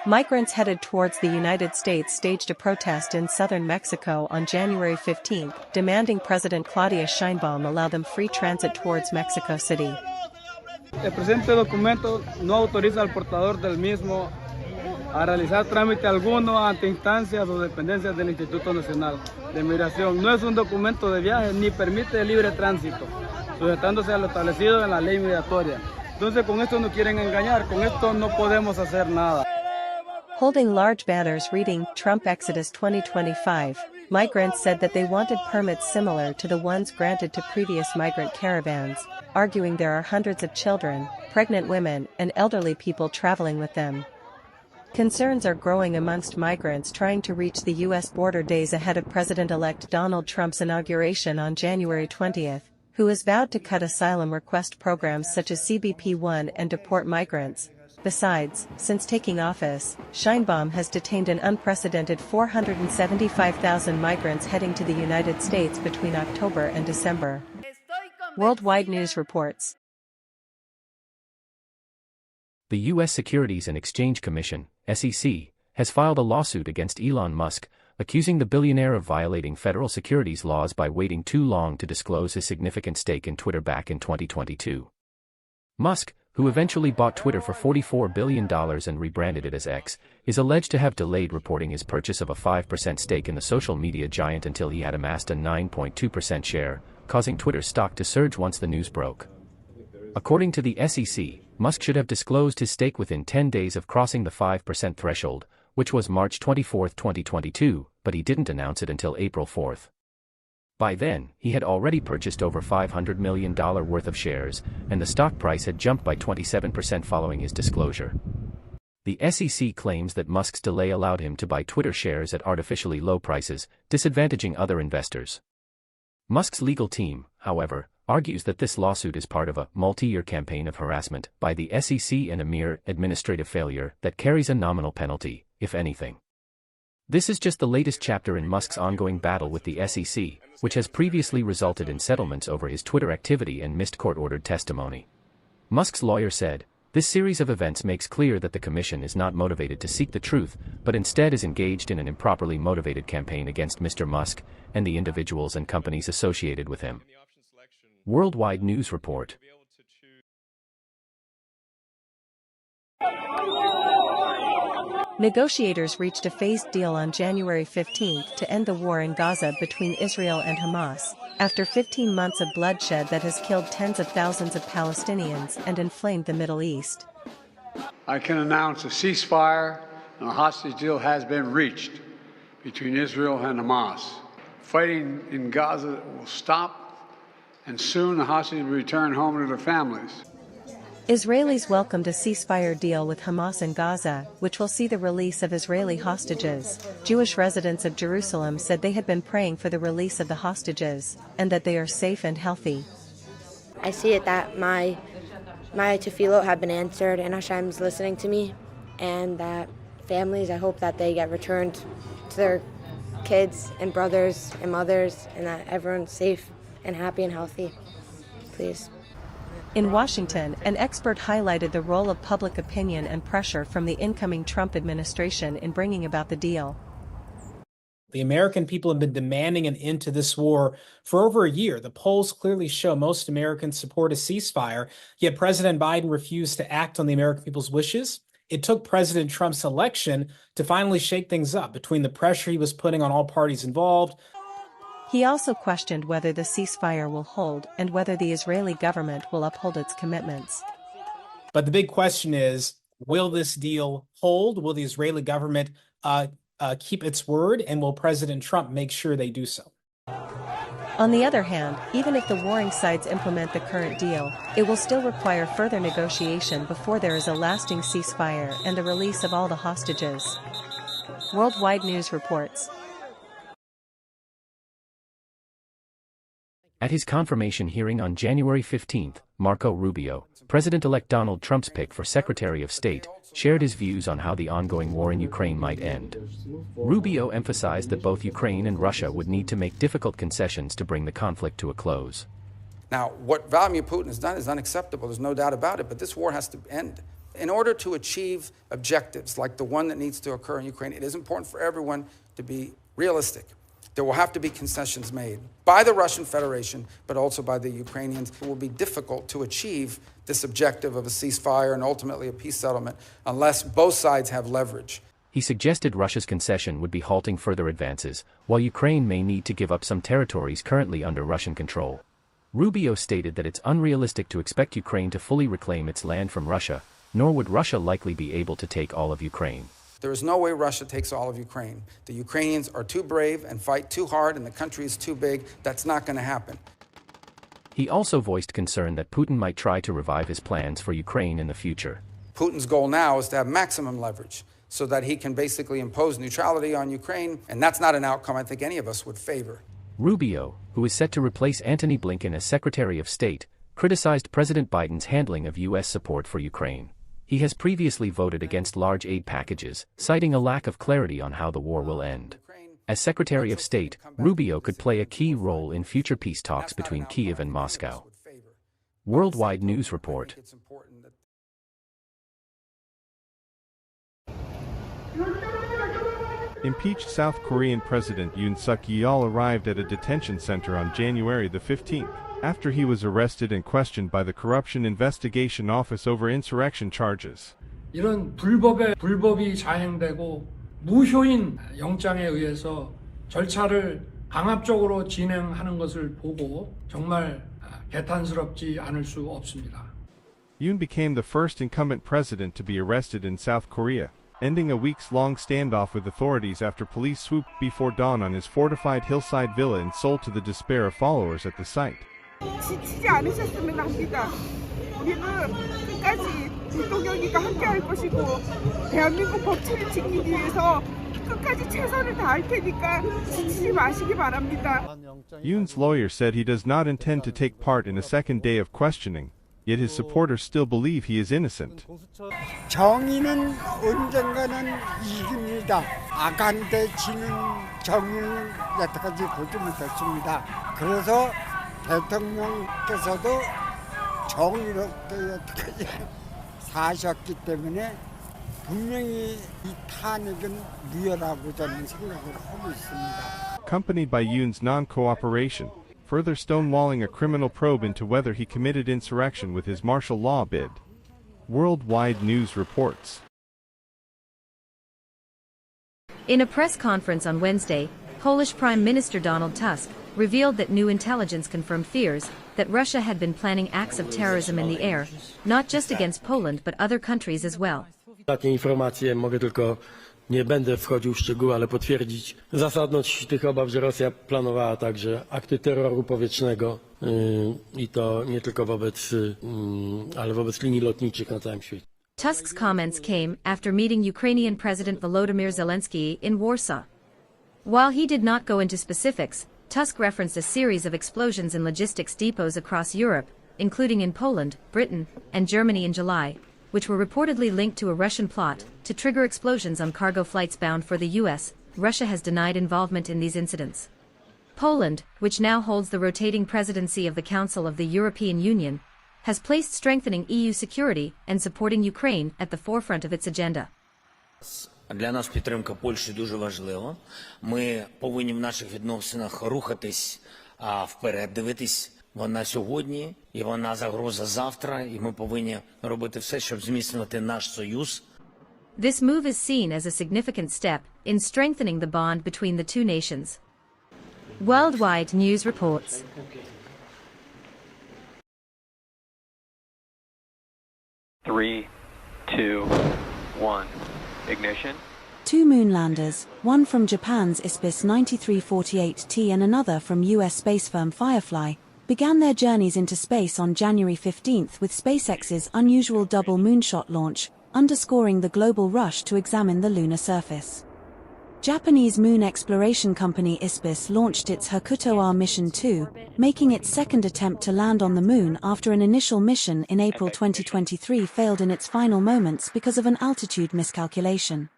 Migrants headed towards the United States staged a protest in southern Mexico on January 15, demanding President Claudia Sheinbaum allow them free transit towards Mexico City. El presente documento no autoriza al portador del mismo a realizar trámite alguno ante instancias o dependencias del Instituto Nacional de Migración. No es un documento de viaje ni permite libre tránsito, sujetándose a lo establecido en la ley migratoria. Entonces con esto nos quieren engañar, con esto no podemos hacer nada. Holding large banners reading Trump Exodus 2025, migrants said that they wanted permits similar to the ones granted to previous migrant caravans, arguing there are hundreds of children, pregnant women, and elderly people traveling with them. Concerns are growing amongst migrants trying to reach the U.S. border days ahead of President-elect Donald Trump's inauguration on January 20, who has vowed to cut asylum request programs such as CBP-1 and deport migrants. Besides, since taking office, Sheinbaum has detained an unprecedented 475,000 migrants heading to the United States between October and December. Worldwide News reports. The U.S. Securities and Exchange Commission, SEC, has filed a lawsuit against Elon Musk, accusing the billionaire of violating federal securities laws by waiting too long to disclose his significant stake in Twitter back in 2022. Musk, who eventually bought Twitter for $44 billion and rebranded it as X, is alleged to have delayed reporting his purchase of a 5% stake in the social media giant until he had amassed a 9.2% share, causing Twitter's stock to surge once the news broke. According to the SEC, Musk should have disclosed his stake within 10 days of crossing the 5% threshold, which was March 24, 2022, but he didn't announce it until April 4. By then, he had already purchased over $500 million worth of shares, and the stock price had jumped by 27% following his disclosure. The SEC claims that Musk's delay allowed him to buy Twitter shares at artificially low prices, disadvantaging other investors. Musk's legal team, however, argues that this lawsuit is part of a multi-year campaign of harassment by the SEC and a mere administrative failure that carries a nominal penalty, if anything. This is just the latest chapter in Musk's ongoing battle with the SEC, which has previously resulted in settlements over his Twitter activity and missed court-ordered testimony. Musk's lawyer said, "This series of events makes clear that the commission is not motivated to seek the truth, but instead is engaged in an improperly motivated campaign against Mr. Musk and the individuals and companies associated with him." Worldwide News Report. Negotiators reached a phased deal on January 15 to end the war in Gaza between Israel and Hamas, after 15 months of bloodshed that has killed tens of thousands of Palestinians and inflamed the Middle East. I can announce a ceasefire and a hostage deal has been reached between Israel and Hamas. Fighting in Gaza will stop, and soon the hostages will return home to their families. Israelis welcomed a ceasefire deal with Hamas in Gaza, which will see the release of Israeli hostages. Jewish residents of Jerusalem said they had been praying for the release of the hostages, and that they are safe and healthy. I see it that my tefillot have been answered and Hashem's listening to me, and that families, I hope that they get returned to their kids and brothers and mothers, and that everyone's safe and happy and healthy. Please. In Washington, an expert highlighted the role of public opinion and pressure from the incoming Trump administration in bringing about the deal. The American people have been demanding an end to this war for over a year. The polls clearly show most Americans support a ceasefire, yet President Biden refused to act on the American people's wishes. It took President Trump's election to finally shake things up between the pressure he was putting on all parties involved. He also questioned whether the ceasefire will hold and whether the Israeli government will uphold its commitments. But the big question is, will this deal hold? Will the Israeli government keep its word? And will President Trump make sure they do so? On the other hand, even if the warring sides implement the current deal, it will still require further negotiation before there is a lasting ceasefire and the release of all the hostages. Worldwide News reports. At his confirmation hearing on January 15, Marco Rubio, President-elect Donald Trump's pick for Secretary of State, shared his views on how the ongoing war in Ukraine might end. Rubio emphasized that both Ukraine and Russia would need to make difficult concessions to bring the conflict to a close. Now, what Vladimir Putin has done is unacceptable, there's no doubt about it, but this war has to end. In order to achieve objectives like the one that needs to occur in Ukraine, it is important for everyone to be realistic. There will have to be concessions made by the Russian Federation, but also by the Ukrainians. It will be difficult to achieve this objective of a ceasefire and ultimately a peace settlement unless both sides have leverage. He suggested Russia's concession would be halting further advances, while Ukraine may need to give up some territories currently under Russian control. Rubio stated that it's unrealistic to expect Ukraine to fully reclaim its land from Russia, nor would Russia likely be able to take all of Ukraine. There is no way Russia takes all of Ukraine. The Ukrainians are too brave and fight too hard, and the country is too big. That's not going to happen. He also voiced concern that Putin might try to revive his plans for Ukraine in the future. Putin's goal now is to have maximum leverage so that he can basically impose neutrality on Ukraine, and that's not an outcome I think any of us would favor. Rubio, who is set to replace Antony Blinken as Secretary of State, criticized President Biden's handling of U.S. support for Ukraine. He has previously voted against large aid packages, citing a lack of clarity on how the war will end. As Secretary of State, Rubio could play a key role in future peace talks between Kyiv and Moscow. Worldwide News Report. Impeached South Korean President Yoon Suk-yeol arrived at a detention center on January the 15th. After he was arrested and questioned by the Corruption Investigation Office over insurrection charges. 이런 불법이 자행되고 무효인 영장에 의해서 절차를 강압적으로 진행하는 것을 보고 정말 개탄스럽지 않을 수 없습니다. Yoon became the first incumbent president to be arrested in South Korea, ending a weeks-long standoff with authorities after police swooped before dawn on his fortified hillside villa in Seoul to the despair of followers at the site. 지치지 않으셨으면 합니다. 우리는 끝까지 대통령님과 함께할 것이고 대한민국 법치를 지키기 위해서 끝까지 최선을 다할 테니까 지치지 마시기 바랍니다. Yoon's lawyer said he does not intend to take part in a second day of questioning, yet his supporters still believe he is innocent. 정의는 언젠가는 이깁니다. 악한테 지는 정의는 여태까지 보지 못했습니다. 그래서 대통령께서도 정의롭게 여태까지 사셨기 때문에 분명히 이 탄핵은 무효라고 저는 생각을 하고 있습니다. Accompanied by Yoon's non-cooperation, further stonewalling a criminal probe into whether he committed insurrection with his martial law bid. Worldwide News reports. In a press conference on Wednesday, Polish Prime Minister Donald Tusk revealed that new intelligence confirmed fears that Russia had been planning acts of terrorism in the air, not just against Poland but other countries as well. Takie informacje mogę tylko, nie będę wchodził w szczegóły, ale potwierdzić zasadność tych obaw, że Rosja planowała także akty terroru powietrznego i to nie tylko ale wobec linii lotniczych na całym świecie. Tusk's comments came after meeting Ukrainian President Volodymyr Zelensky in Warsaw. While he did not go into specifics, Tusk referenced a series of explosions in logistics depots across Europe, including in Poland, Britain, and Germany in July, which were reportedly linked to a Russian plot to trigger explosions on cargo flights bound for the U.S. Russia has denied involvement in these incidents. Poland, which now holds the rotating presidency of the Council of the European Union, has placed strengthening EU security and supporting Ukraine at the forefront of its agenda. Для нас підтримка Польщі дуже важлива. Ми повинні в наших відносинах рухатись вперед, дивитись. Вона сьогодні, і вона загроза завтра, і ми повинні робити все, щоб зміцнювати наш союз. This move is seen as a significant step in strengthening the bond between the two nations. Worldwide News reports. Three, two, one. Ignition. Two moon landers, one from Japan's ISPIS 9348T and another from US space firm Firefly, began their journeys into space on January 15th with SpaceX's unusual double moonshot launch, underscoring the global rush to examine the lunar surface. Japanese moon exploration company ISPIS launched its Hakuto R Mission 2, making its second attempt to land on the moon after an initial mission in April 2023 failed in its final moments because of an altitude miscalculation.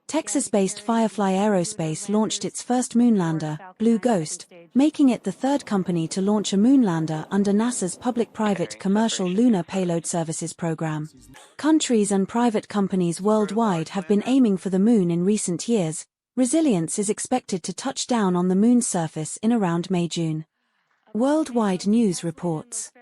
Texas-based Firefly Aerospace launched its first moonlander, Blue Ghost, making it the third company to launch a moonlander under NASA's public-private commercial lunar payload services program. Countries and private companies worldwide have been aiming for the moon in recent years. Resilience is expected to touch down on the moon's surface in around May-June. Worldwide News reports.